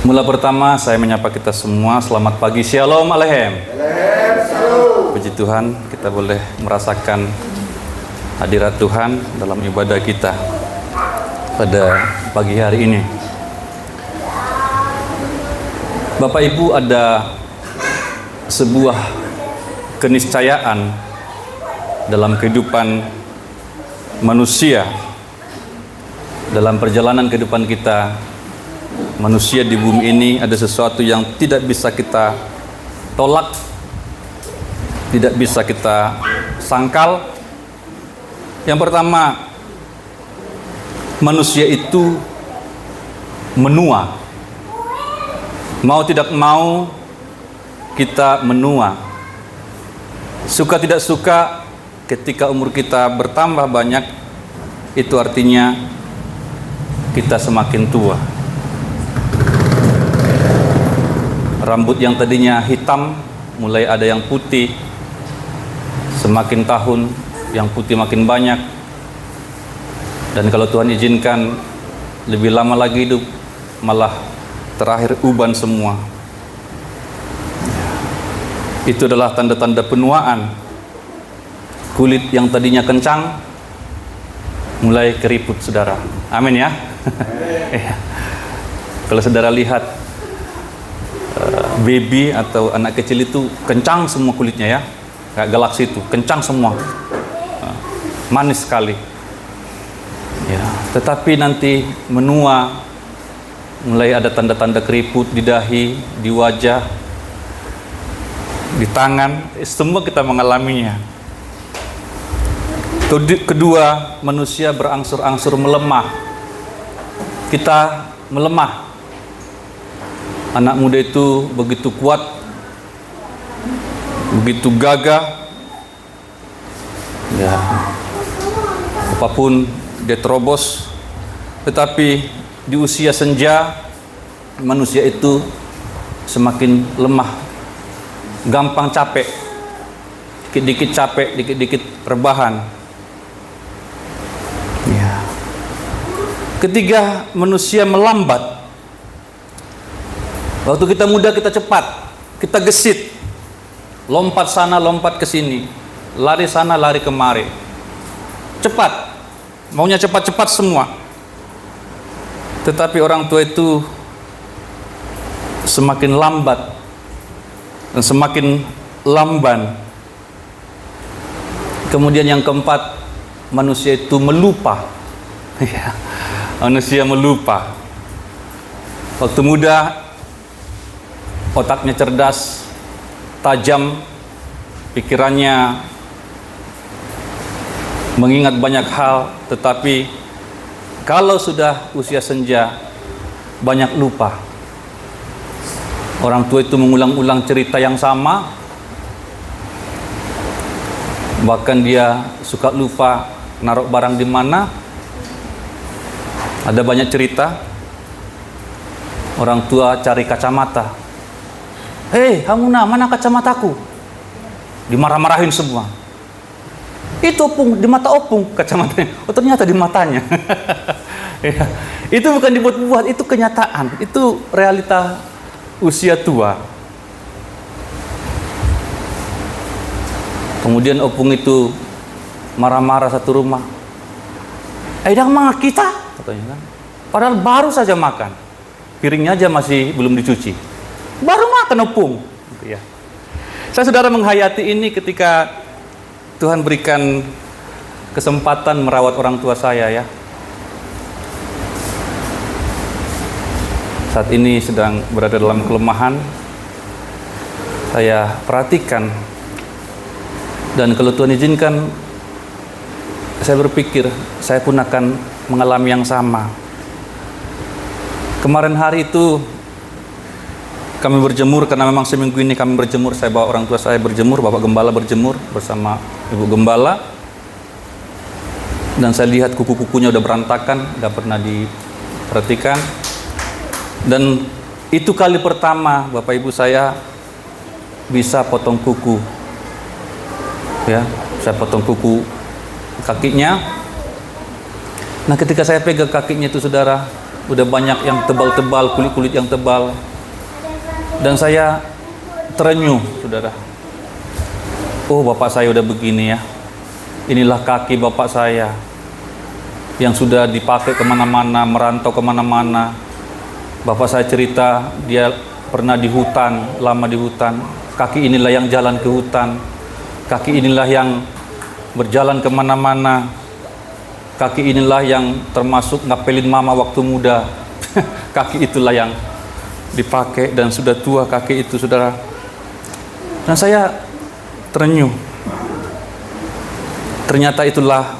Mula pertama saya menyapa kita semua, selamat pagi, Shalom Aleichem. Puji Tuhan, kita boleh merasakan hadirat Tuhan dalam ibadah kita pada pagi hari ini. Bapak Ibu, ada sebuah keniscayaan dalam kehidupan manusia, dalam perjalanan kehidupan kita. Manusia di bumi ini ada sesuatu yang tidak bisa kita tolak, tidak bisa kita sangkal. Yang pertama, manusia itu menua. Mau tidak mau kita menua. Suka tidak suka, ketika umur kita bertambah banyak, itu artinya kita semakin tua. Rambut yang tadinya hitam mulai ada yang putih. Semakin tahun yang putih makin banyak. Dan kalau Tuhan izinkan lebih lama lagi hidup, malah terakhir uban semua. Itu adalah tanda-tanda penuaan. Kulit yang tadinya kencang mulai keriput, saudara. Amin ya. Kalau saudara lihat baby atau anak kecil itu kencang semua kulitnya ya, kayak galaksi itu kencang semua, manis sekali ya. Tetapi nanti menua, mulai ada tanda-tanda keriput di dahi, di wajah, di tangan, semua kita mengalaminya. Kedua, manusia berangsur-angsur melemah. Kita melemah. Anak muda itu begitu kuat, begitu gagah, ya, apapun dia terobos. Tetapi di usia senja, manusia itu semakin lemah, gampang capek, dikit-dikit capek, dikit-dikit rebahan. Ya. Ketiga, manusia melambat. Waktu kita muda kita cepat, kita gesit, lompat sana, lompat ke sini, lari sana, lari kemari, cepat, maunya cepat-cepat semua. Tetapi orang tua itu semakin lambat dan semakin lamban. Kemudian yang keempat, manusia itu melupa. Manusia melupa. Waktu muda otaknya cerdas, tajam, pikirannya mengingat banyak hal, tetapi kalau sudah usia senja, banyak lupa. Orang tua itu mengulang-ulang cerita yang sama, bahkan dia suka lupa naruh barang di mana. Ada banyak cerita, orang tua cari kacamata. Hei, Hamuna, mana kacamataku? Dimarah-marahin semua. Itu Opung, di mata Opung kacamatanya. Oh, ternyata di matanya. Ya, itu bukan dibuat-buat, itu kenyataan. Itu realita usia tua. Kemudian Opung itu marah-marah satu rumah. Aidang mah kita, katanya kan. Padahal baru saja makan. Piringnya aja masih belum dicuci. Baru makan Opung, gitu ya. Saya saudara menghayati ini ketika Tuhan berikan kesempatan merawat orang tua saya ya. Saat ini sedang berada dalam kelemahan. Saya perhatikan, dan kalau Tuhan izinkan, saya berpikir saya pun akan mengalami yang sama. Kemarin hari itu kami berjemur, karena memang seminggu ini kami berjemur. Saya bawa orang tua saya berjemur, Bapak Gembala berjemur bersama Ibu Gembala. Dan saya lihat kuku-kukunya udah berantakan, udah pernah diperhatikan. Dan itu kali pertama Bapak Ibu saya bisa potong kuku. Ya, saya potong kuku kakinya. Nah, ketika saya pegang kakinya itu, saudara, udah banyak yang tebal-tebal, kulit-kulit yang tebal. Dan saya terenyuh, saudara. Oh, bapak saya udah begini ya. Inilah kaki bapak saya yang sudah dipakai kemana-mana, merantau kemana-mana. Bapak saya cerita dia pernah di hutan, lama di hutan. Kaki inilah yang jalan ke hutan. Kaki inilah yang berjalan kemana-mana. Kaki inilah yang termasuk ngapelin mama waktu muda. Kaki itulah yang dipakai dan sudah tua kaki itu, saudara. Dan saya terenyuh. Ternyata itulah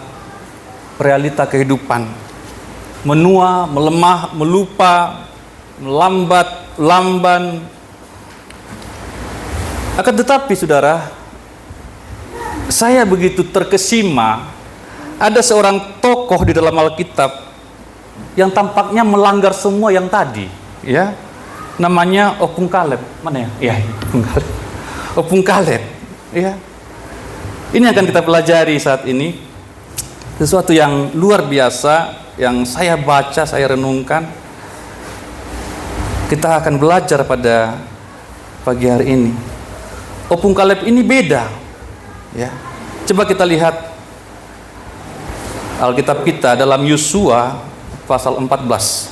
realita kehidupan. Menua, melemah, melupa, melambat, lamban. Akan tetapi, saudara, saya begitu terkesima. Ada seorang tokoh di dalam Alkitab yang tampaknya melanggar semua yang tadi, ya. Namanya Opung Kaleb. Mana ya? Ya, Opung Kaleb. Opung Kaleb, ya. Ini akan kita pelajari saat ini. Sesuatu yang luar biasa yang saya baca, saya renungkan. Kita akan belajar pada pagi hari ini. Opung Kaleb ini beda, ya. Coba kita lihat Alkitab kita dalam Yosua pasal 14.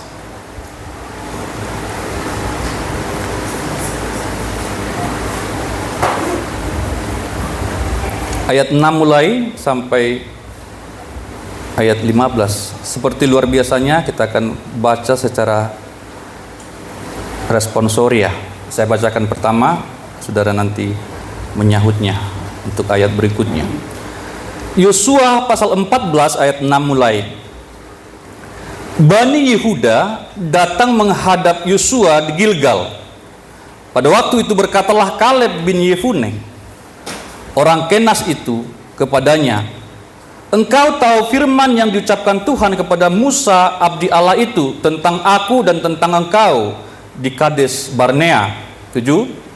Ayat 6 mulai sampai ayat 15. Seperti luar biasanya kita akan baca secara responsoria. Saya bacakan pertama, saudara nanti menyahutnya untuk ayat berikutnya. Yosua pasal 14 ayat 6 mulai. Bani Yehuda datang menghadap Yosua di Gilgal. Pada waktu itu berkatalah Kaleb bin Yefune, orang Kenas itu, kepadanya, engkau tahu firman yang diucapkan Tuhan kepada Musa abdi Allah itu tentang aku dan tentang engkau di Kades Barnea. 7.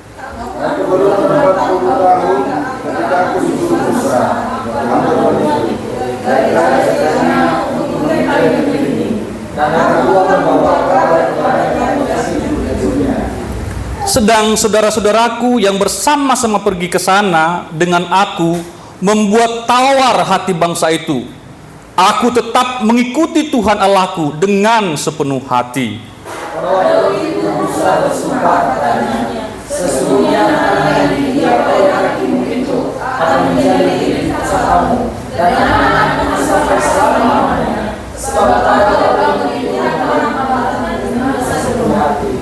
Sedang saudara-saudaraku yang bersama-sama pergi ke sana dengan aku membuat tawar hati bangsa itu. Aku tetap mengikuti Tuhan Allahku dengan sepenuh hati. Sesungguhnya anak dia hakimu itu akan menjadi kamu dan anak sampai selama-lamanya, sebab kamu itu dengan sepenuh hati.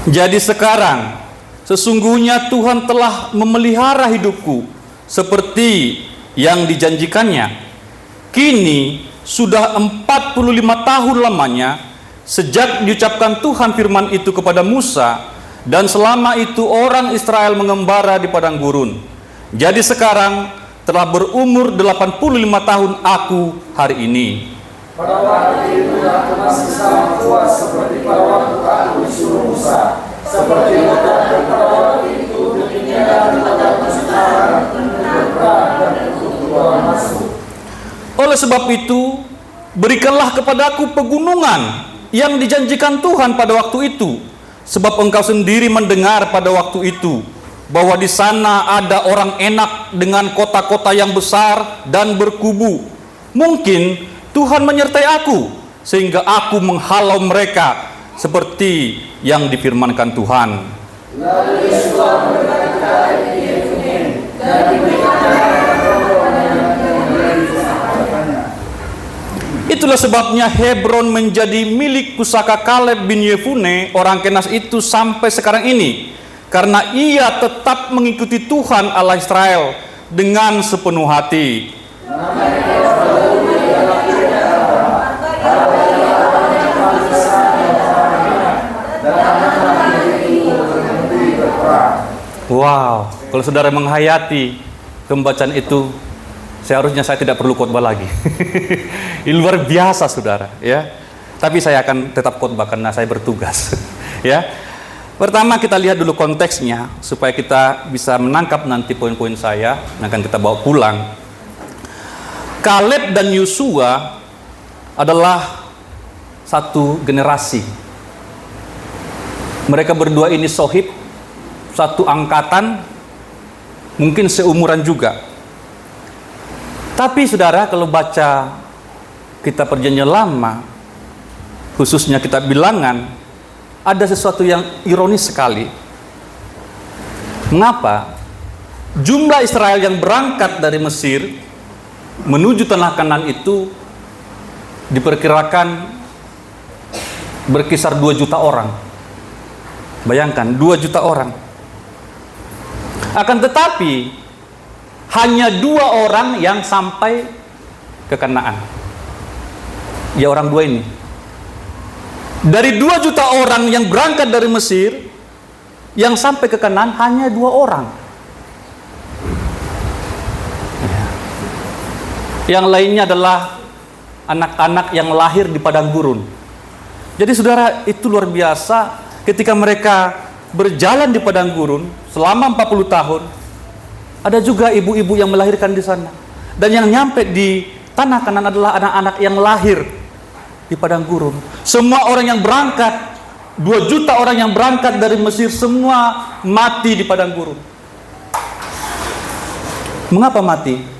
Jadi sekarang sesungguhnya Tuhan telah memelihara hidupku seperti yang dijanjikannya. Kini sudah 45 tahun lamanya sejak diucapkan Tuhan firman itu kepada Musa, dan selama itu orang Israel mengembara di padang gurun. Jadi sekarang telah berumur 85 tahun aku hari ini. Pada waktu itu aku masih sama kuat seperti pada waktu aku disuruh Musa, seperti pada waktu itu demikian aku sekarang berperang dan keluar masuk. Oleh sebab itu, berikanlah kepadaku pegunungan yang dijanjikan Tuhan pada waktu itu, sebab engkau sendiri mendengar pada waktu itu bahwa di sana ada orang enak dengan kota-kota yang besar dan berkubu. Mungkin Tuhan menyertai aku sehingga aku menghalau mereka seperti yang difirmankan Tuhan. Lalu Yosua berkata, itulah sebabnya Hebron menjadi milik pusaka Kaleb bin Yefune orang Kenas itu sampai sekarang ini, karena ia tetap mengikuti Tuhan Allah Israel dengan sepenuh hati. Wow, kalau saudara menghayati pembacaan itu, seharusnya saya tidak perlu khotbah lagi. Ini luar biasa, saudara, ya. Tapi saya akan tetap khotbah karena saya bertugas, ya. Pertama kita lihat dulu konteksnya supaya kita bisa menangkap nanti poin-poin saya yang akan kita bawa pulang. Kaleb dan Yosua adalah satu generasi. Mereka berdua ini sohib, satu angkatan, mungkin seumuran juga. Tapi saudara, kalau baca kitab Perjanjian Lama, khususnya kitab Bilangan, ada sesuatu yang ironis sekali. Mengapa jumlah Israel yang berangkat dari Mesir menuju tanah Kanaan itu diperkirakan berkisar 2 juta orang. Bayangkan, 2 juta orang. Akan tetapi hanya 2 orang yang sampai ke Kanaan. Ya, orang 2 ini. Dari 2 juta orang yang berangkat dari Mesir, yang sampai ke Kanaan hanya 2 orang. Yang lainnya adalah anak-anak yang lahir di padang gurun. Jadi saudara, itu luar biasa ketika mereka berjalan di padang gurun selama 40 tahun. Ada juga ibu-ibu yang melahirkan di sana. Dan yang nyampe di tanah Kanaan adalah anak-anak yang lahir di padang gurun. Semua orang yang berangkat, 2 juta orang yang berangkat dari Mesir, semua mati di padang gurun. Mengapa mati?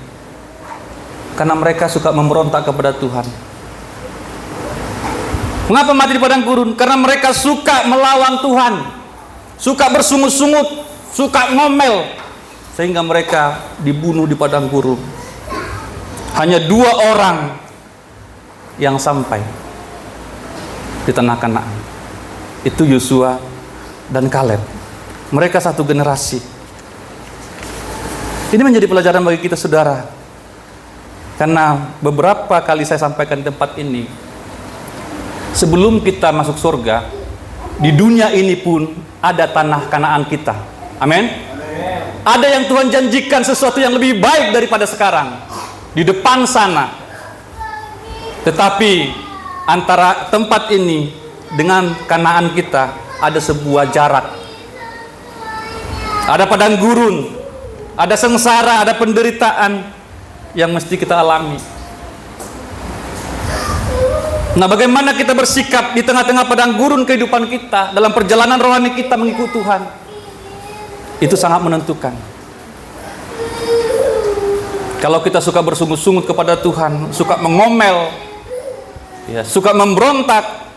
Karena mereka suka memberontak kepada Tuhan. Mengapa mati di padang gurun? Karena mereka suka melawan Tuhan, suka bersungut-sungut, suka ngomel, sehingga mereka dibunuh di padang gurun. Hanya 2 orang yang sampai di tanah Kanaan. Itu Yosua dan Kaleb. Mereka satu generasi. Ini menjadi pelajaran bagi kita saudara. Karena beberapa kali saya sampaikan di tempat ini, sebelum kita masuk surga, di dunia ini pun ada tanah Kanaan kita. Amin. Ada yang Tuhan janjikan sesuatu yang lebih baik daripada sekarang di depan sana. Tetapi antara tempat ini dengan Kanaan kita ada sebuah jarak. Ada padang gurun, ada sengsara, ada penderitaan yang mesti kita alami. Nah, bagaimana kita bersikap di tengah-tengah padang gurun kehidupan kita, dalam perjalanan rohani kita mengikut Tuhan, itu sangat menentukan. Kalau kita suka bersungut-sungut kepada Tuhan, suka mengomel, ya, suka memberontak,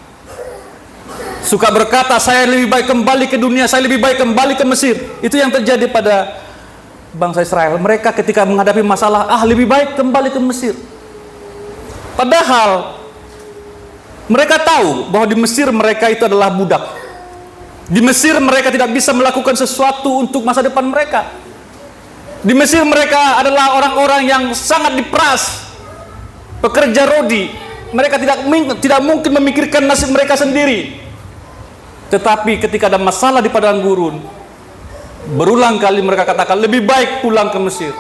suka berkata saya lebih baik kembali ke dunia, saya lebih baik kembali ke Mesir. Itu yang terjadi pada bangsa Israel. Mereka ketika menghadapi masalah, lebih baik kembali ke Mesir. Padahal mereka tahu bahwa di Mesir mereka itu adalah budak. Di Mesir mereka tidak bisa melakukan sesuatu untuk masa depan mereka. Di Mesir mereka adalah orang-orang yang sangat diperas, pekerja rodi. Mereka tidak mungkin memikirkan nasib mereka sendiri. Tetapi ketika ada masalah di padang gurun, berulang kali mereka katakan lebih baik pulang ke Mesir,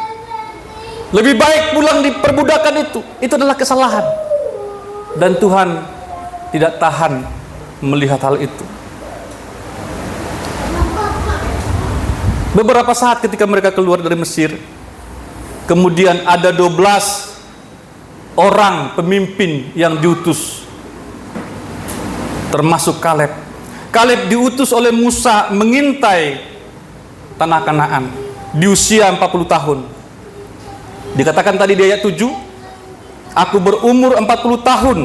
lebih baik pulang di perbudakan itu. Itu adalah kesalahan, dan Tuhan tidak tahan melihat hal itu. Beberapa saat ketika mereka keluar dari Mesir, kemudian ada 12 orang pemimpin yang diutus, termasuk Kaleb. Kaleb diutus oleh Musa mengintai tanah Kanaan di usia 40 tahun. Dikatakan tadi di ayat 7, aku berumur 40 tahun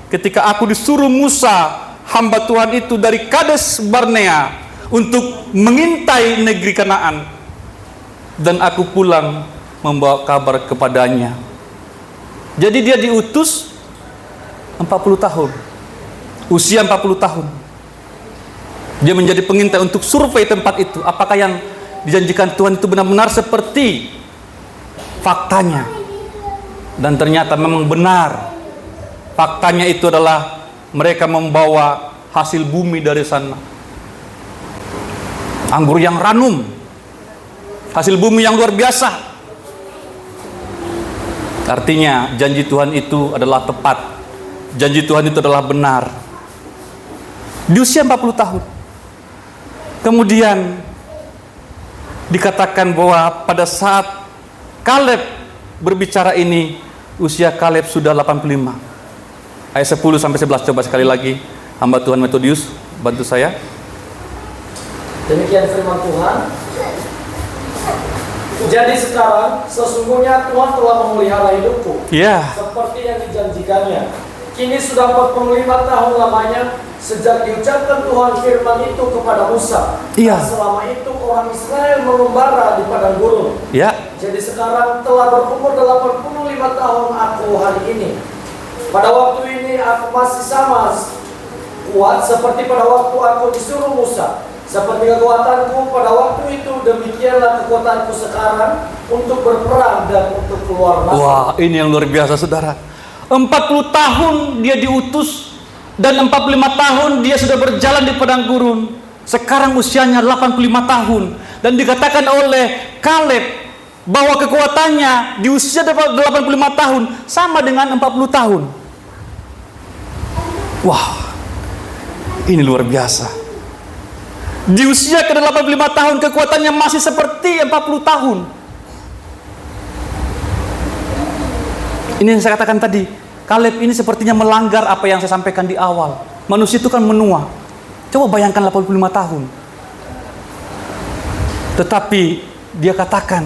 ketika aku disuruh Musa hamba Tuhan itu dari Kades Barnea untuk mengintai negeri Kanaan, dan aku pulang membawa kabar kepadanya. Jadi dia diutus 40 tahun, usia 40 tahun. Dia menjadi pengintai untuk survei tempat itu, apakah yang dijanjikan Tuhan itu benar-benar seperti faktanya. Dan ternyata memang benar. Faktanya itu adalah mereka membawa hasil bumi dari sana. Anggur yang ranum, hasil bumi yang luar biasa. Artinya janji Tuhan itu adalah tepat. Janji Tuhan itu adalah benar. Di usia 40 tahun. Kemudian dikatakan bahwa pada saat Kaleb berbicara ini, usia Kaleb sudah 85. Ayat 10 sampai 11 coba sekali lagi. Hamba Tuhan Methodius, bantu saya. Demikian firman Tuhan. Jadi sekarang sesungguhnya Tuhan telah memelihara hidupku, seperti yang dijanjikannya. Kini sudah 45 tahun lamanya sejak diucapkan Tuhan firman itu kepada Musa. Dan selama itu orang Israel mengembara di padang gurun. Jadi sekarang telah berumur 85 tahun aku hari ini. Pada waktu ini aku masih sama kuat seperti pada waktu aku disuruh Musa. Seperti kekuatanku pada waktu itu, demikianlah kekuatanku sekarang untuk berperang dan untuk keluar masuk. Wah, ini yang luar biasa, saudara. 40 tahun dia diutus, dan 45 tahun dia sudah berjalan di padang gurun. Sekarang usianya 85 tahun. Dan dikatakan oleh Kaleb bahwa kekuatannya di usia 85 tahun sama dengan 40 tahun. Wah, ini luar biasa. Di usia ke-85 tahun kekuatannya masih seperti 40 tahun. Ini yang saya katakan tadi, Kaleb ini sepertinya melanggar apa yang saya sampaikan di awal. Manusia itu kan menua. Coba bayangkan 85 tahun. Tetapi dia katakan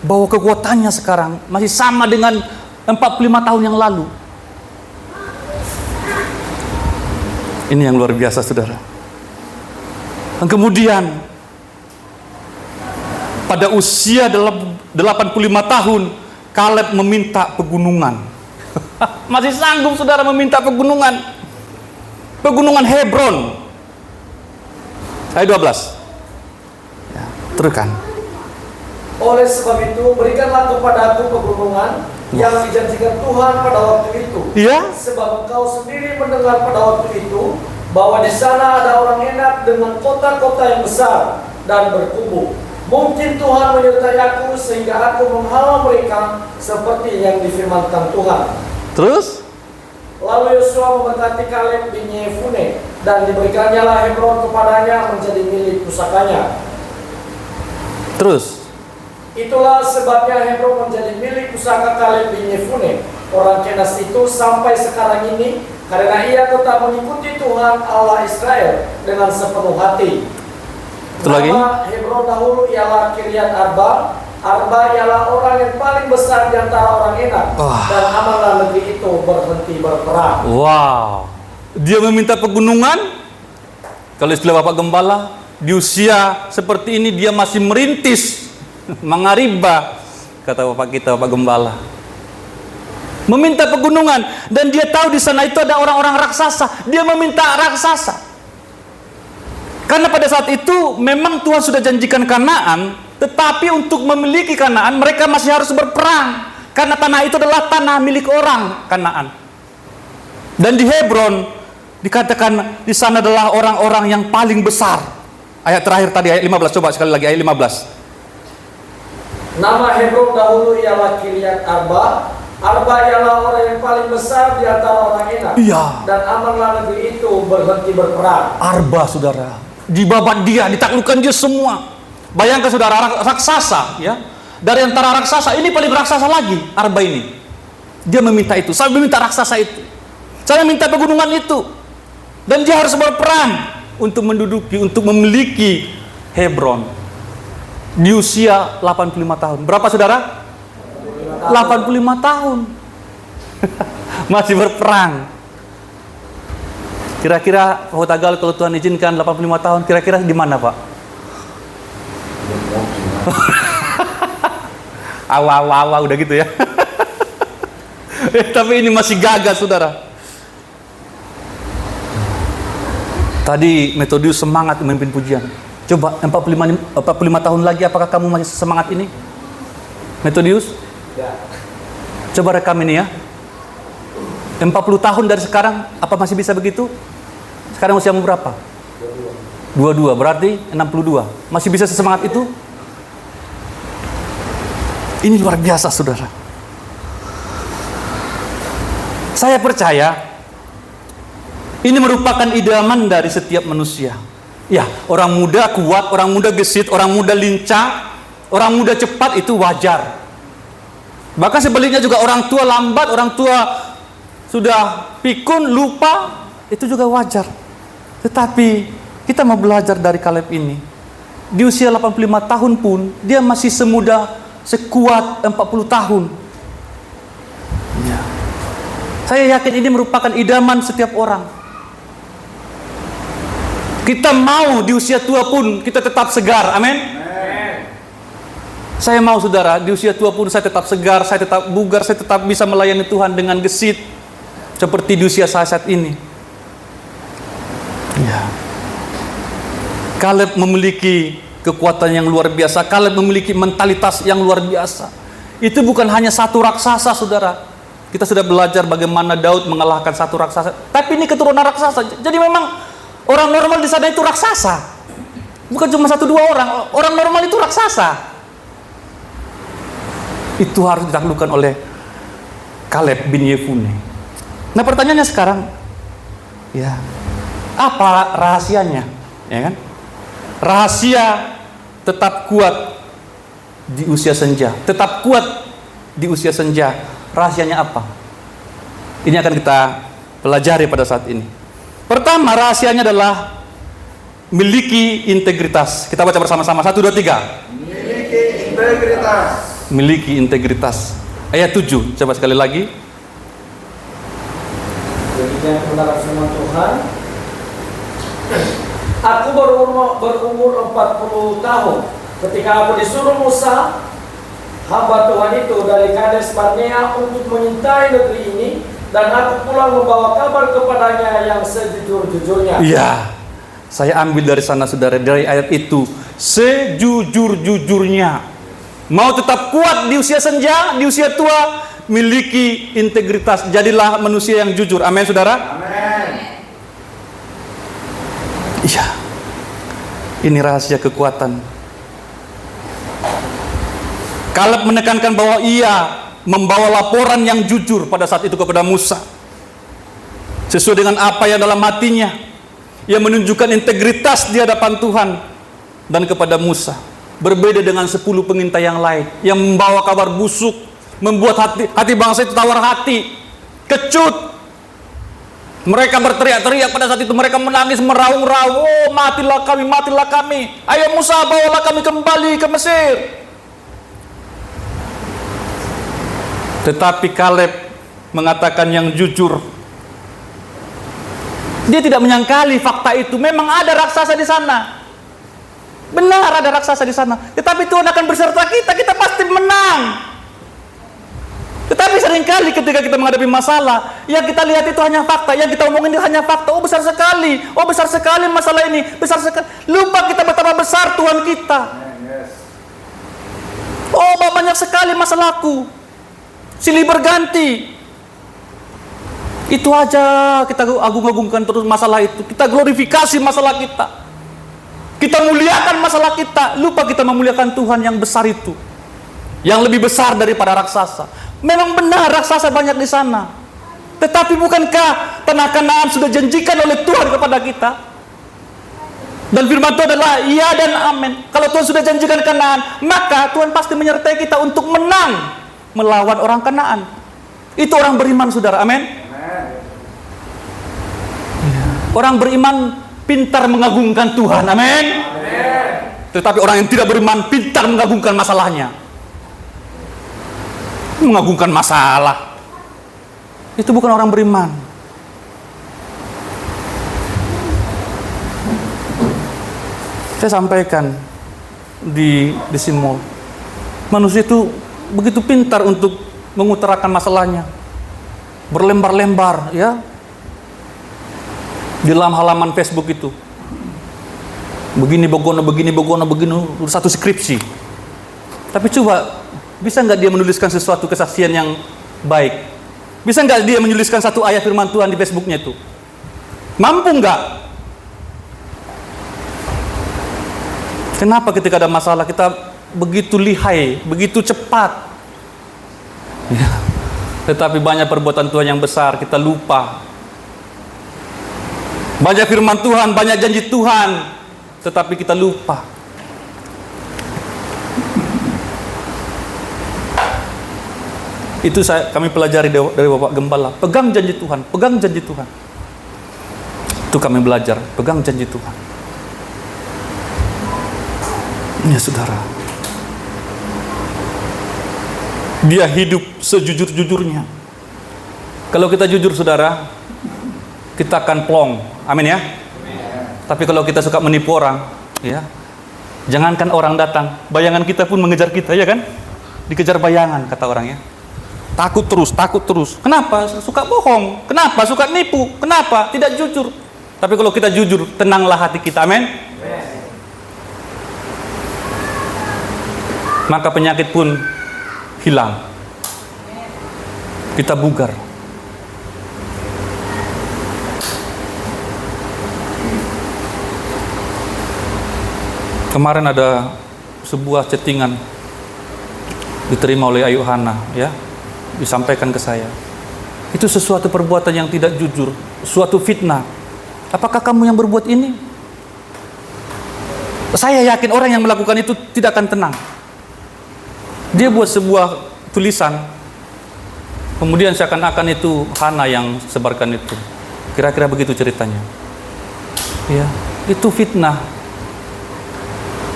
bahwa kekuatannya sekarang masih sama dengan 45 tahun yang lalu. Ini yang luar biasa, saudara. Dan kemudian pada usia 85 tahun Kaleb meminta pegunungan. Masih sanggup, saudara, meminta pegunungan. Pegunungan Hebron. Ayat 12. Ya, teruskan. Oleh sebab itu berikanlah kepadaku pegunungan yang dijanjikan Tuhan pada waktu itu. Sebab engkau sendiri mendengar pada waktu itu bahwa di sana ada orang enak dengan kota-kota yang besar dan berkubu. Mungkin Tuhan menyertai aku sehingga aku menghalau mereka seperti yang difirmankan Tuhan. Terus? Lalu Yosua memberkati Kaleb bin Yefune dan diberikannya lah Hebron kepadanya menjadi milik pusakanya. Terus? Itulah sebabnya Hebron menjadi milik pusaka Kaleb bin Yefune orang Kenas itu sampai sekarang ini, karena ia tetap mengikuti Tuhan Allah Israel dengan sepenuh hati. Nama Hebron dahulu ialah Kiryat Arba. Arba ialah orang yang paling besar di antara orang enak. Dan amanlah negeri itu berhenti berperang. Wow. Dia meminta pegunungan. Kalau istilah Bapak Gembala, di usia seperti ini dia masih merintis, mengariba, kata Bapak kita, Bapak Gembala. Meminta pegunungan, dan dia tahu di sana itu ada orang-orang raksasa. Dia meminta raksasa. Karena pada saat itu memang Tuhan sudah janjikan Kanaan, tetapi untuk memiliki Kanaan mereka masih harus berperang. Karena tanah itu adalah tanah milik orang Kanaan. Dan di Hebron dikatakan di sana adalah orang-orang yang paling besar. Ayat terakhir tadi, ayat 15, coba sekali lagi ayat 15. Nama Hebron dahulu ialah Kiryat Arba. Arba ialah orang yang paling besar di antara orang enak. Dan amanlah negeri itu berhenti berperang. Arba, saudara, dibabat dia, ditaklukkan dia semua. Bayangkan, saudara, raksasa, ya. Dari antara raksasa, ini paling raksasa lagi, Arba ini. Dia meminta itu, saya meminta raksasa itu. Saya minta pegunungan itu. Dan dia harus berperang untuk menduduki, untuk memiliki Hebron. Di usia 85 tahun. Berapa, saudara? 85 tahun. Masih berperang. Kira-kira Pak Tagal kalau Tuhan izinkan 85 tahun, kira-kira di mana, Pak? Awa udah gitu ya. Tapi ini masih gagah, saudara. Tadi Methodius semangat memimpin pujian. Coba 45 tahun lagi, apakah kamu masih semangat ini? Methodius? Coba rekam ini ya. 40 tahun dari sekarang, apa masih bisa begitu? Sekarang usiamu berapa? 22, berarti 62. Masih bisa sesemangat itu? Ini luar biasa, saudara. Saya percaya ini merupakan idaman dari setiap manusia. Ya, orang muda kuat, orang muda gesit, orang muda lincah, orang muda cepat itu wajar. Bahkan sebaliknya juga orang tua lambat, orang tua sudah pikun, lupa, itu juga wajar. Tetapi kita mau belajar dari Kaleb ini. Di usia 85 tahun pun dia masih semuda, sekuat 40 tahun. Ya. Saya yakin ini merupakan idaman setiap orang. Kita mau di usia tua pun kita tetap segar. Amin. Saya mau saudara, di usia tua pun saya tetap segar, saya tetap bugar, saya tetap bisa melayani Tuhan dengan gesit seperti di usia saya saat ini. Ya. Kaleb memiliki kekuatan yang luar biasa. Kaleb memiliki mentalitas yang luar biasa. Itu bukan hanya satu raksasa, saudara. Kita sudah belajar bagaimana Daud mengalahkan satu raksasa. Tapi ini keturunan raksasa. Jadi memang orang normal di sana itu raksasa. Bukan cuma satu dua orang. Orang normal itu raksasa. Itu harus ditaklukkan oleh Kaleb bin Yefune. Nah, pertanyaannya sekarang, ya, apa rahasianya? Ya kan? Rahasia tetap kuat di usia senja. Tetap kuat di usia senja. Rahasianya apa? Ini akan kita pelajari pada saat ini. Pertama, rahasianya adalah miliki integritas. Kita baca bersama-sama. 1, 2, 3. Miliki integritas. Miliki integritas. Ayat 7. Coba sekali lagi. Demikian kebenaran firman Tuhan. Aku berumur 40 tahun ketika aku disuruh Musa, hamba Tuhan itu, dari Kades Barnea untuk mengintai negeri ini, dan aku pulang membawa kabar kepadanya yang sejujur-jujurnya. Iya, saya ambil dari sana saudara, dari ayat itu. Sejujur-jujurnya. Mau tetap kuat di usia senja, di usia tua, miliki integritas. Jadilah manusia yang jujur. Amin saudara. Amin. Iya, ini rahasia kekuatan. Kaleb menekankan bahwa ia membawa laporan yang jujur pada saat itu kepada Musa, sesuai dengan apa yang dalam hatinya. Ia menunjukkan integritas di hadapan Tuhan dan kepada Musa. Berbeda dengan 10 pengintai yang lain yang membawa kabar busuk, membuat hati bangsa itu tawar hati, kecut. Mereka berteriak-teriak pada saat itu, mereka menangis, meraung-raung, oh matilah kami, matilah kami. Ayo Musa, bawalah kami kembali ke Mesir. Tetapi Kaleb mengatakan yang jujur. Dia tidak menyangkali fakta itu. Memang ada raksasa di sana. Benar ada raksasa di sana. Tetapi Tuhan akan berserta kita, kita pasti menang. Tetapi seringkali ketika kita menghadapi masalah, yang kita lihat itu hanya fakta, yang kita omongin itu hanya fakta. Oh besar sekali masalah ini, besar sekali. Lupa kita betapa besar Tuhan kita. Oh banyak sekali masalahku, silih berganti. Itu aja kita agung-agungkan terus masalah itu. Kita glorifikasi masalah kita. Kita muliakan masalah kita. Lupa kita memuliakan Tuhan yang besar itu, yang lebih besar daripada raksasa. Memang benar raksasa banyak di sana. Tetapi bukankah tanah Kanaan sudah janjikan oleh Tuhan kepada kita? Dan firman Tuhan adalah iya dan amin. Kalau Tuhan sudah janjikan Kanaan, maka Tuhan pasti menyertai kita untuk menang melawan orang Kanaan. Itu orang beriman saudara, amin. Orang beriman pintar mengagungkan Tuhan, amin. Tetapi orang yang tidak beriman pintar mengagungkan masalahnya. Mengagungkan masalah itu bukan orang beriman. Saya sampaikan di Simol, manusia itu begitu pintar untuk mengutarakan masalahnya, berlembar-lembar ya di dalam halaman Facebook itu. Begini begono, begini satu skripsi. Tapi coba, bisa nggak dia menuliskan sesuatu kesaksian yang baik? Bisa nggak dia menuliskan satu ayat firman Tuhan di Facebooknya itu? Mampu nggak? Kenapa ketika ada masalah kita begitu lihai, begitu cepat? Ya. Tetapi banyak perbuatan Tuhan yang besar kita lupa. Banyak firman Tuhan, banyak janji Tuhan, tetapi kita lupa. Itu kami pelajari dari Bapak Gembala. Pegang janji Tuhan, pegang janji Tuhan. Itu kami belajar, pegang janji Tuhan. Ya saudara, dia hidup sejujur-jujurnya. Kalau kita jujur saudara, kita akan plong. Amin ya. Tapi kalau kita suka menipu orang, ya, jangankan orang datang, bayangan kita pun mengejar kita, ya kan? Dikejar bayangan, kata orang ya. Takut terus. Kenapa? Suka bohong. Kenapa? Suka nipu. Kenapa? Tidak jujur. Tapi kalau kita jujur, tenanglah hati kita. Amin. Maka penyakit pun hilang. Kita bugar. Kemarin ada sebuah chattingan diterima oleh Ayu Hana, ya, disampaikan ke saya. Itu sesuatu perbuatan yang tidak jujur, suatu fitnah. Apakah kamu yang berbuat ini? Saya yakin orang yang melakukan itu tidak akan tenang. Dia buat sebuah tulisan, kemudian seakan-akan itu Hana yang sebarkan itu. Kira-kira begitu ceritanya. Ya, itu fitnah.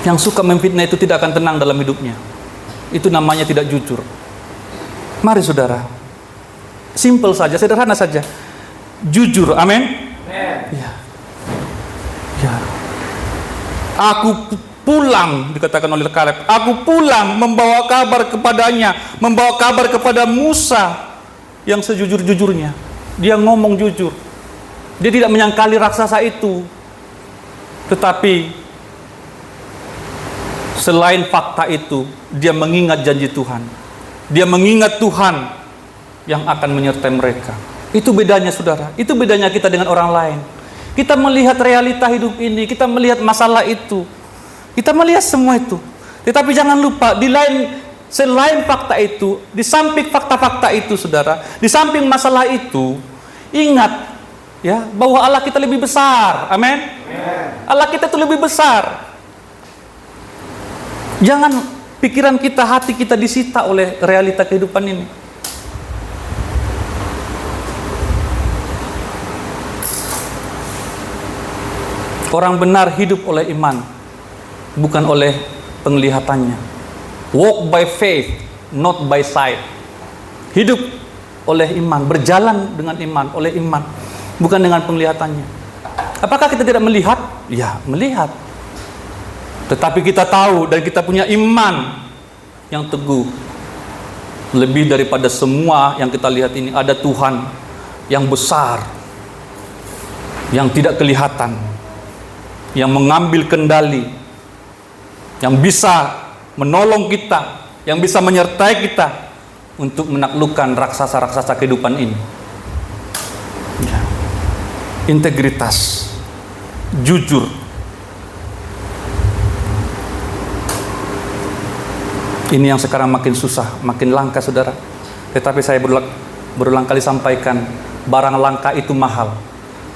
Yang suka memfitnah itu tidak akan tenang dalam hidupnya. Itu namanya tidak jujur. Mari saudara, simple saja, sederhana saja. Jujur, amin. Ya. Ya. Aku pulang, dikatakan oleh Kaleb. Aku pulang membawa kabar kepadanya, membawa kabar kepada Musa yang sejujur-jujurnya. Dia ngomong jujur. Dia tidak menyangkali raksasa itu. Tetapi selain fakta itu, dia mengingat janji Tuhan. Dia mengingat Tuhan yang akan menyertai mereka. Itu bedanya saudara. Itu bedanya kita dengan orang lain. Kita melihat realita hidup ini, kita melihat masalah itu, kita melihat semua itu. Tetapi jangan lupa, selain fakta itu, di samping fakta-fakta itu saudara, di samping masalah itu, ingat ya bahwa Allah kita lebih besar. Amin. Allah kita itu lebih besar. Jangan pikiran kita, hati kita disita oleh realita kehidupan ini. Orang benar hidup oleh iman, bukan oleh penglihatannya. Walk by faith, not by sight. Hidup oleh iman, berjalan dengan iman, oleh iman, bukan dengan penglihatannya. Apakah kita tidak melihat? Ya, melihat. Tetapi kita tahu dan kita punya iman yang teguh. Lebih daripada semua yang kita lihat ini, ada Tuhan yang besar, yang tidak kelihatan, yang mengambil kendali, yang bisa menolong kita, yang bisa menyertai kita untuk menaklukkan raksasa-raksasa kehidupan ini. Ya. Integritas, jujur. Ini yang sekarang makin susah, makin langka saudara. Tetapi saya berulang kali sampaikan, barang langka itu mahal.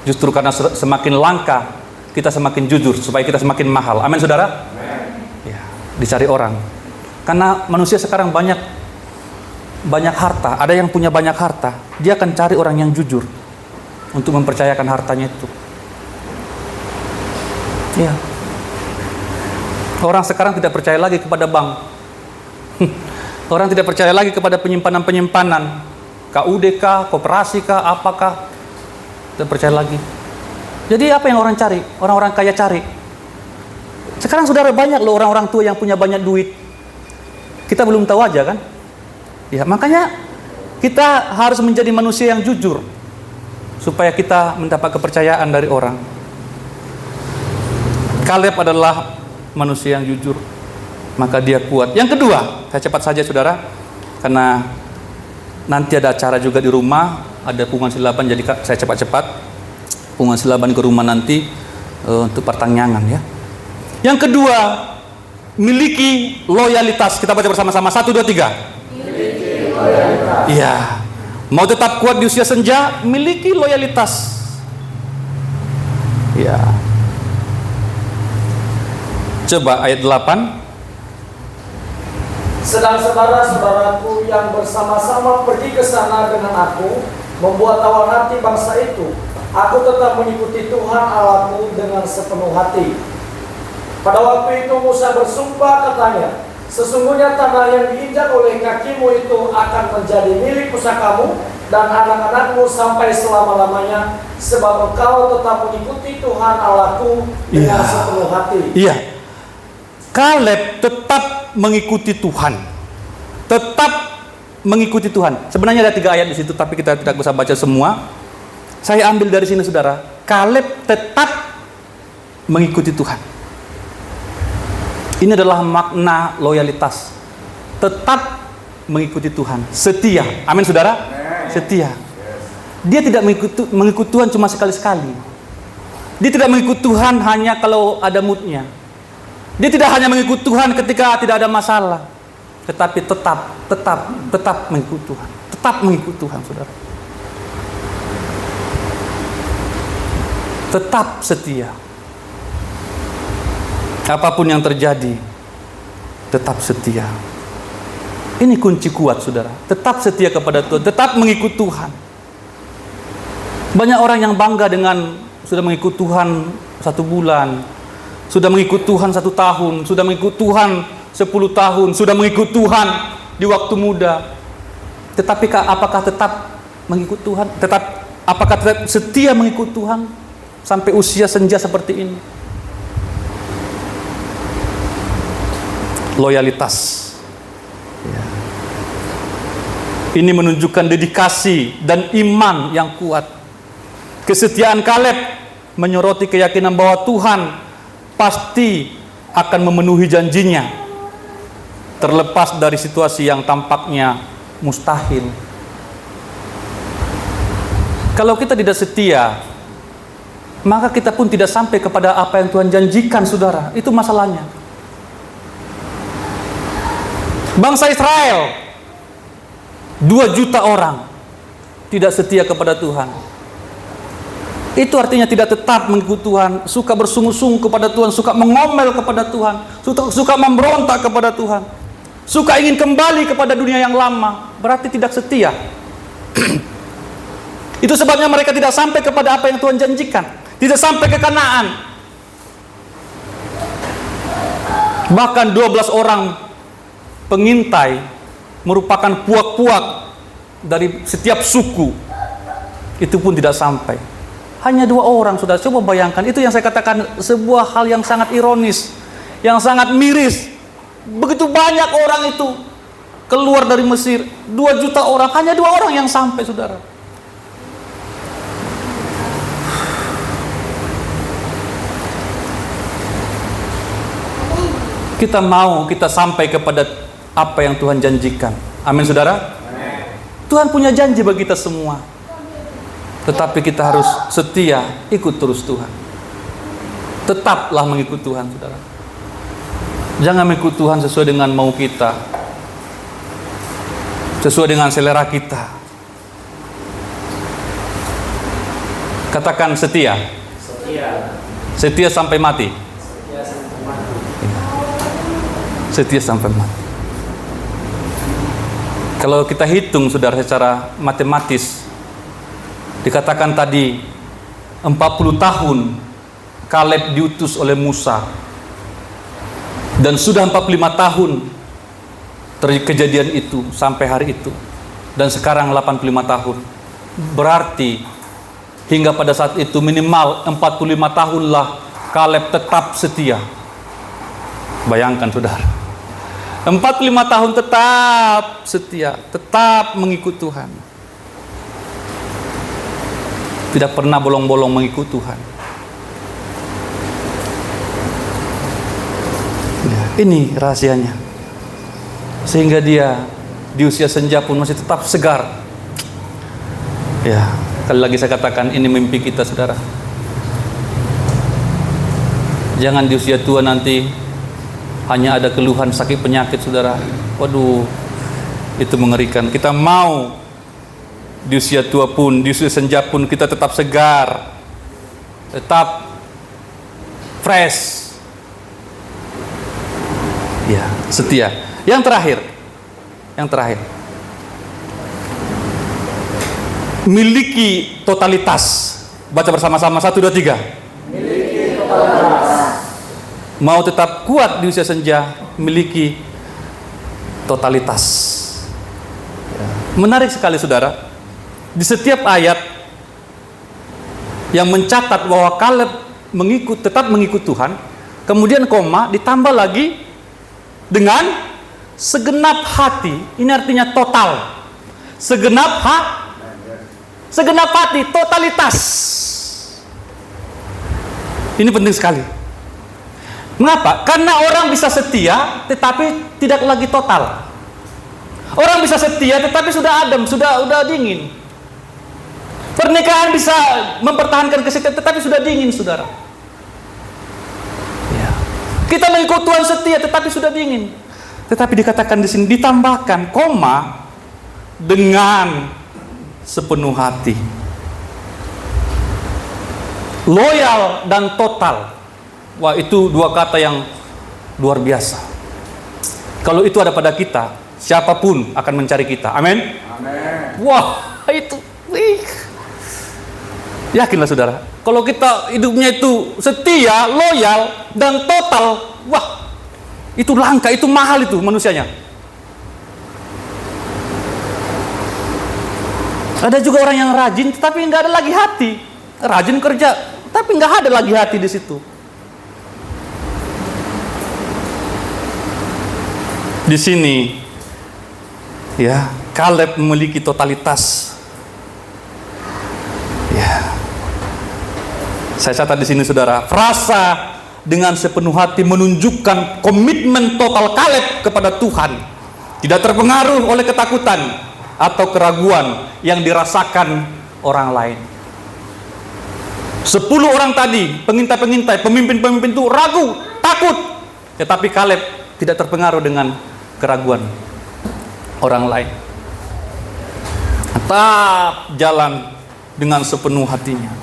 Justru karena semakin langka, kita semakin jujur, supaya kita semakin mahal. Amin saudara? Ya, dicari orang. Karena manusia sekarang banyak harta. Ada yang punya banyak harta, dia akan cari orang yang jujur untuk mempercayakan hartanya itu. Ya. Orang sekarang tidak percaya lagi kepada bank. Orang tidak percaya lagi kepada penyimpanan-penyimpanan, KUD-kah, koperasi kah, apakah, tidak percaya lagi. Jadi apa yang orang cari? Orang-orang kaya cari. Sekarang saudara banyak loh orang-orang tua yang punya banyak duit. Kita belum tahu aja kan? Ya, makanya kita harus menjadi manusia yang jujur supaya kita mendapat kepercayaan dari orang. Kaleb adalah manusia yang jujur, maka dia kuat. Yang kedua, saya cepat saja saudara, karena nanti ada acara juga di rumah, ada pungutan silaban, jadi saya cepat-cepat pungutan silaban ke rumah nanti untuk pertanyaan ya. Yang kedua, miliki loyalitas. Kita baca bersama-sama, 1, 2, 3. Miliki loyalitas. Iya. Mau tetap kuat di usia senja, miliki loyalitas. Iya. Coba ayat 8. Sedang saudara-saudaraku yang bersama-sama pergi ke sana dengan aku, membuat tawar hati bangsa itu, aku tetap mengikuti Tuhan Allahku dengan sepenuh hati. Pada waktu itu Musa bersumpah katanya, sesungguhnya tanah yang diinjak oleh kakimu itu akan menjadi milik pusakamu dan anak-anakmu sampai selama-lamanya, sebab engkau tetap mengikuti Tuhan Allahku dengan sepenuh hati. Iya. Kaleb tetap mengikuti Tuhan. Tetap mengikuti Tuhan. Sebenarnya ada 3 ayat di situ, tapi kita tidak bisa baca semua. Saya ambil dari sini, saudara. Kaleb tetap mengikuti Tuhan. Ini adalah makna loyalitas. Tetap mengikuti Tuhan. Setia. Amin, saudara. Setia. Dia tidak mengikuti Tuhan cuma sekali-sekali. Dia tidak mengikuti Tuhan hanya kalau ada moodnya. Dia tidak hanya mengikuti Tuhan ketika tidak ada masalah, tetapi tetap mengikuti Tuhan. Tetap mengikuti Tuhan, saudara. Tetap setia. Apapun yang terjadi, tetap setia. Ini kunci kuat, saudara. Tetap setia kepada Tuhan, tetap mengikuti Tuhan. Banyak orang yang bangga dengan sudah mengikuti Tuhan 1 bulan, sudah mengikuti Tuhan 1 tahun, sudah mengikuti Tuhan 10 tahun, sudah mengikuti Tuhan di waktu muda. Tetapi apakah tetap mengikuti Tuhan? Apakah tetap setia mengikuti Tuhan sampai usia senja seperti ini? Loyalitas. Ini menunjukkan dedikasi dan iman yang kuat. Kesetiaan Kaleb menyoroti keyakinan bahwa Tuhan pasti akan memenuhi janjinya, terlepas dari situasi yang tampaknya mustahil. Kalau kita tidak setia, maka kita pun tidak sampai kepada apa yang Tuhan janjikan, saudara. Itu masalahnya. Bangsa Israel 2 juta orang tidak setia kepada Tuhan. Itu artinya tidak tetap mengikuti Tuhan, suka bersungut-sungut kepada Tuhan, suka mengomel kepada Tuhan, suka memberontak kepada Tuhan, suka ingin kembali kepada dunia yang lama. Berarti tidak setia. Itu sebabnya mereka tidak sampai kepada apa yang Tuhan janjikan, tidak sampai ke Kanaan. Bahkan 12 orang pengintai merupakan puak-puak dari setiap suku, itu pun tidak sampai. Hanya 2 orang, sudah coba bayangkan. Itu yang saya katakan sebuah hal yang sangat ironis, yang sangat miris. Begitu banyak orang itu keluar dari Mesir, 2 juta orang, hanya 2 orang yang sampai, saudara. Kita sampai kepada apa yang Tuhan janjikan. Amin, saudara. Tuhan punya janji bagi kita semua. Tetapi kita harus setia, ikut terus Tuhan. Tetaplah mengikut Tuhan, saudara. Jangan mengikut Tuhan sesuai dengan mau kita, sesuai dengan selera kita. Katakan setia. Setia sampai mati. Setia sampai mati. Kalau kita hitung, saudara, secara matematis, dikatakan tadi 40 tahun Kaleb diutus oleh Musa, dan sudah 45 tahun terjadi kejadian itu sampai hari itu, dan sekarang 85 tahun. Berarti hingga pada saat itu minimal 45 tahunlah Kaleb tetap setia. Bayangkan, saudara, 45 tahun tetap setia, tetap mengikut Tuhan. Tidak pernah bolong-bolong mengikut Tuhan. Ya, ini rahasianya. Sehingga dia di usia senja pun masih tetap segar. Ya, kali lagi saya katakan, ini mimpi kita, saudara. Jangan di usia tua nanti hanya ada keluhan sakit penyakit, saudara. Waduh, itu mengerikan. Kita mau di usia tua pun, di usia senja pun kita tetap segar, tetap fresh. Ya, setia. Yang terakhir, yang terakhir. Miliki totalitas. Baca bersama-sama, 1, 2, 3. Miliki totalitas. Mau tetap kuat di usia senja, miliki totalitas. Menarik sekali saudara. Di setiap ayat yang mencatat bahwa Kaleb tetap mengikut Tuhan, kemudian koma, ditambah lagi dengan segenap hati. Ini artinya total. Segenap hati, totalitas. Ini penting sekali. Mengapa? Karena orang bisa setia tetapi tidak lagi total. Orang bisa setia tetapi sudah adem, sudah dingin. Pernikahan bisa mempertahankan kesetiaan tetapi sudah dingin, saudara. Ya. Kita mengikut Tuhan setia tetapi sudah dingin. Tetapi dikatakan di sini ditambahkan koma dengan sepenuh hati. Loyal dan total. Wah, itu dua kata yang luar biasa. Kalau itu ada pada kita, siapapun akan mencari kita. Amin. Amin. Wah, itu yakinlah saudara, kalau kita hidupnya itu setia, loyal, dan total, wah, itu langka, itu mahal itu manusianya. Ada juga orang yang rajin, tetapi nggak ada lagi hati. Rajin kerja, tapi nggak ada lagi hati di situ. Di sini, ya, Kaleb memiliki totalitas. Ya, saya catat di sini saudara, frasa dengan sepenuh hati menunjukkan komitmen total Kaleb kepada Tuhan, tidak terpengaruh oleh ketakutan atau keraguan yang dirasakan orang lain. 10 orang tadi, pengintai-pengintai, pemimpin-pemimpin itu ragu, takut, tetapi Kaleb tidak terpengaruh dengan keraguan orang lain. Tetap jalan dengan sepenuh hatinya.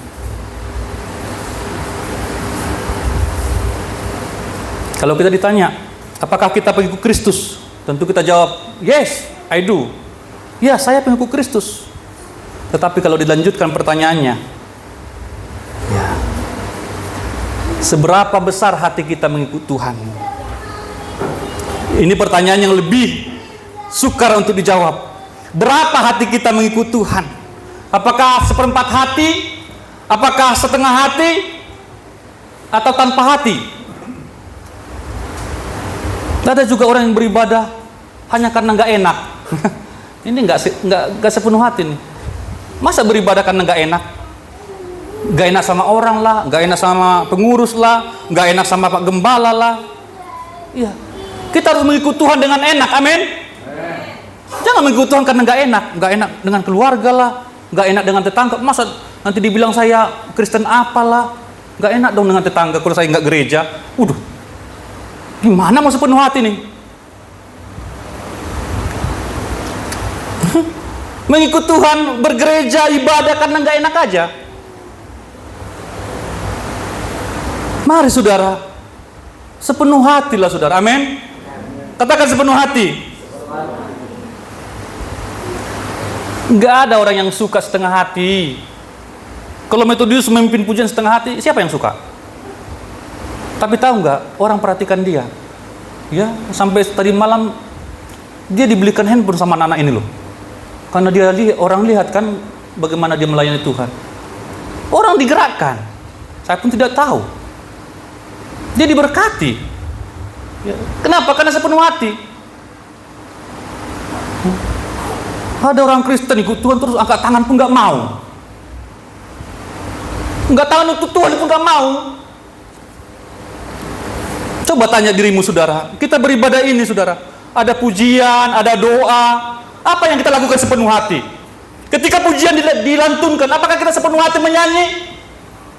Kalau kita ditanya, apakah kita pengikut Kristus? Tentu kita jawab, yes, I do. Ya, saya pengikut Kristus. Tetapi kalau dilanjutkan pertanyaannya, ya, seberapa besar hati kita mengikut Tuhan? Ini pertanyaan yang lebih sukar untuk dijawab. Berapa hati kita mengikut Tuhan? Apakah seperempat hati? Apakah setengah hati? Atau tanpa hati? Ada juga orang yang beribadah hanya karena nggak enak. Ini nggak sepenuh hati nih. Masa beribadah karena nggak enak? Nggak enak sama orang lah, nggak enak sama pengurus lah, nggak enak sama Pak Gembala lah. Iya, kita harus mengikut Tuhan dengan enak, amin. Jangan mengikut Tuhan karena nggak enak dengan keluarga lah, nggak enak dengan tetangga. Masa nanti dibilang saya Kristen apalah, nggak enak dong dengan tetangga kalau saya nggak gereja. Gimana mau sepenuh hati nih? Mengikut Tuhan, bergereja, ibadah karena nggak enak aja. Mari saudara, sepenuh hatilah saudara, amin. Katakan sepenuh hati. Nggak ada orang yang suka setengah hati. Kalau Metodius memimpin pujian setengah hati, siapa yang suka? Tapi tahu nggak, orang perhatikan dia, ya, sampai tadi malam dia dibelikan handphone sama anak ini loh, karena orang lihat kan bagaimana dia melayani Tuhan. Orang digerakkan, saya pun tidak tahu. Dia diberkati. Ya. Kenapa? Karena sepenuh hati. Ada orang Kristen ikut Tuhan terus angkat tangan pun nggak mau. Angkat tangan untuk Tuhan pun nggak mau. Coba tanya dirimu saudara, kita beribadah ini saudara, ada pujian, ada doa, apa yang kita lakukan sepenuh hati? Ketika pujian dilantunkan, apakah kita sepenuh hati menyanyi?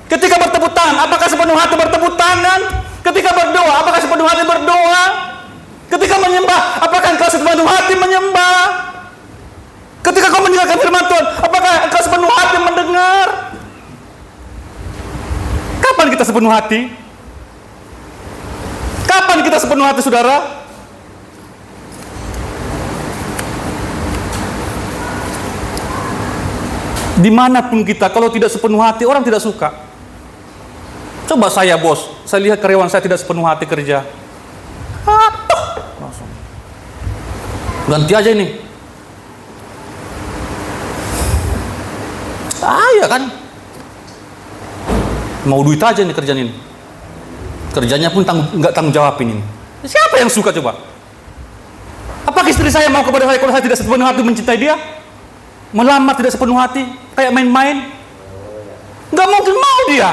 Ketika bertepuk tangan, apakah sepenuh hati bertepuk tangan? Ketika berdoa, apakah sepenuh hati berdoa? Ketika menyembah, apakah engkau sepenuh hati menyembah? Ketika kau mendengarkan firman Tuhan, apakah engkau sepenuh hati mendengar? Kapan kita sepenuh hati? Kapan kita sepenuh hati, saudara? Dimanapun kita, kalau tidak sepenuh hati, orang tidak suka. Coba saya bos, saya lihat karyawan saya tidak sepenuh hati kerja. Aduh, langsung ganti aja ini. Saya kan mau duit aja nih kerjaan ini. Kerjanya pun nggak tanggung jawabin ini. Siapa yang suka coba? Apakah istri saya mau kepada saya kalau saya tidak sepenuh hati mencintai dia? Melamar tidak sepenuh hati, kayak main-main? Nggak mungkin mau dia.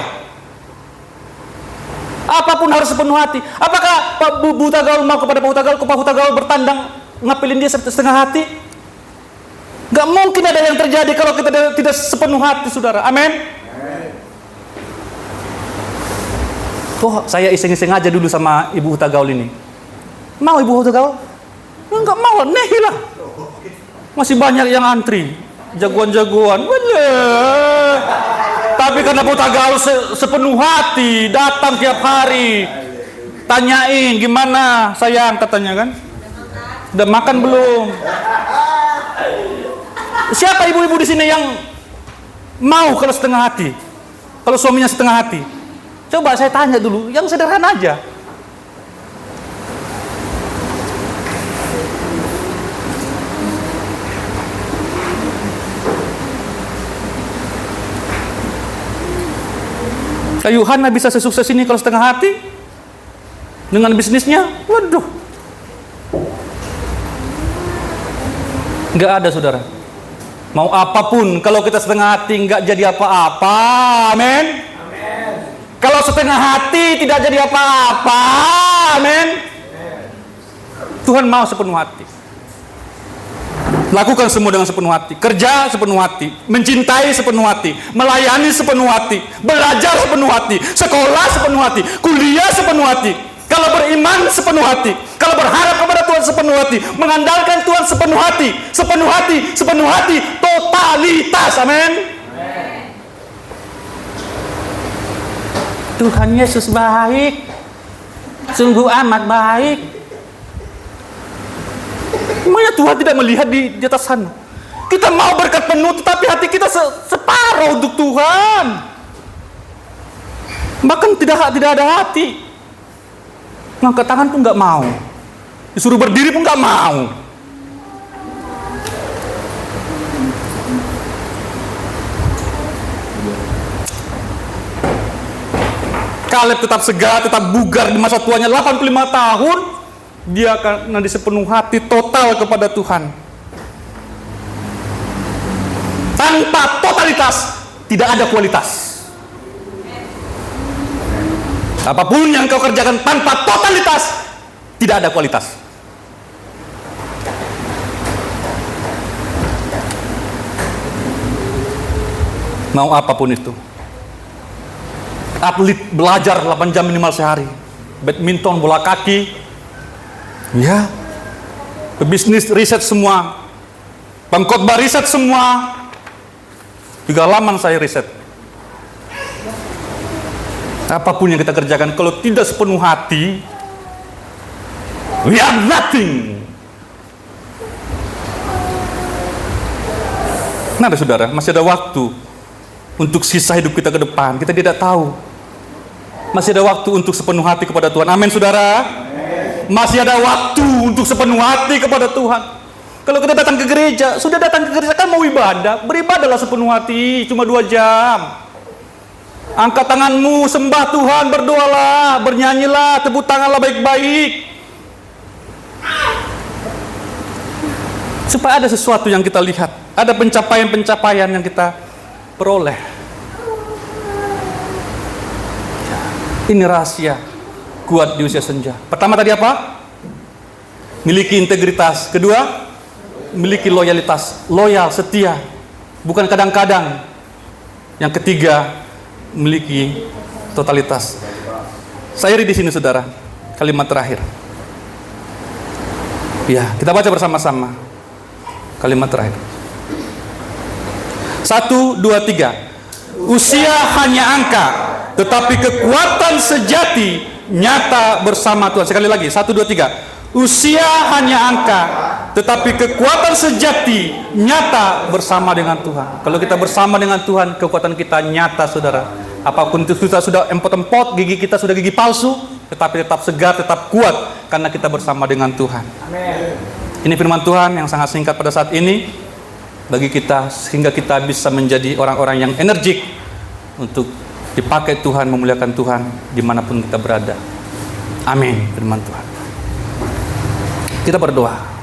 Apapun harus sepenuh hati. Apakah Pak Buta Gaul mau kepada Pak Buta Gaul, Pak Buta Gaul bertandang ngapilin dia setengah hati? Nggak mungkin ada yang terjadi kalau kita tidak sepenuh hati, saudara. Amin. Oh, saya iseng-iseng aja dulu sama Ibu Huta Gaul ini. Mau Ibu Huta Gaul? Enggak mau, nehi lah. Masih banyak yang antri, jagoan-jagoan. Tapi karena Ibu Huta Gaul sepenuh hati, datang tiap hari, tanyain gimana sayang, katanya kan. Udah makan belum? Siapa ibu-ibu di sini yang mau kalau setengah hati? Kalau suaminya setengah hati? Coba saya tanya dulu, yang sederhana aja. Yuhana bisa sesukses ini kalau setengah hati dengan bisnisnya? Waduh, nggak ada, saudara. Mau apapun, kalau kita setengah hati nggak jadi apa-apa. Amin. Kalau setengah hati tidak jadi apa-apa. Amin. Tuhan mau sepenuh hati. Lakukan semua dengan sepenuh hati. Kerja sepenuh hati, mencintai sepenuh hati, melayani sepenuh hati, belajar sepenuh hati, sekolah sepenuh hati, kuliah sepenuh hati. Kalau beriman sepenuh hati, kalau berharap kepada Tuhan sepenuh hati, mengandalkan Tuhan sepenuh hati, sepenuh hati, sepenuh hati, totalitas. Amin. Tuhan Yesus baik, sungguh amat baik. Emangnya Tuhan tidak melihat di atas sana? Kita mau berkat penuh, tetapi hati kita separuh untuk Tuhan. Bahkan tidak ada hati. Ngangkat tangan pun nggak mau, disuruh berdiri pun nggak mau. Kaleb tetap segar, tetap bugar di masa tuanya 85 tahun. Dia akan sepenuh hati total kepada Tuhan. Tanpa totalitas tidak ada kualitas. Apapun yang kau kerjakan tanpa totalitas tidak ada kualitas. Mau apapun itu. Atlet belajar 8 jam minimal sehari, badminton, bola kaki, ya, bisnis riset semua, pengkhotbah riset semua. 3 halaman saya riset. Apapun yang kita kerjakan, kalau tidak sepenuh hati, we are nothing. Nah, saudara, masih ada waktu untuk sisa hidup kita ke depan. Kita tidak tahu. Masih ada waktu untuk sepenuh hati kepada Tuhan. Amin, saudara. Masih ada waktu untuk sepenuh hati kepada Tuhan. Kalau kita datang ke gereja, sudah datang ke gereja kan mau ibadah, beribadahlah sepenuh hati, cuma 2 jam. Angkat tanganmu, sembah Tuhan, berdoalah, bernyanyilah, tepuk tanganlah baik-baik. Supaya ada sesuatu yang kita lihat, ada pencapaian-pencapaian yang kita peroleh. Ini rahasia kuat di usia senja. Pertama tadi apa? Miliki integritas. Kedua, miliki loyalitas. Loyal, setia, bukan kadang-kadang. Yang ketiga, memiliki totalitas. Saya di sini, saudara. Kalimat terakhir. Ya, kita baca bersama-sama. Kalimat terakhir. 1, 2, 3. Usia hanya angka, tetapi kekuatan sejati nyata bersama Tuhan. Sekali lagi, 1, 2, 3. Usia hanya angka, tetapi kekuatan sejati nyata bersama dengan Tuhan. Kalau kita bersama dengan Tuhan, kekuatan kita nyata, saudara. Apapun itu kita sudah empot-empot, gigi kita sudah gigi palsu, tetapi tetap segar, tetap kuat, karena kita bersama dengan Tuhan. Amin. Ini firman Tuhan yang sangat singkat pada saat ini bagi kita, sehingga kita bisa menjadi orang-orang yang energik untuk dipakai Tuhan, memuliakan Tuhan dimanapun kita berada. Amin. Firman Tuhan. Kita berdoa.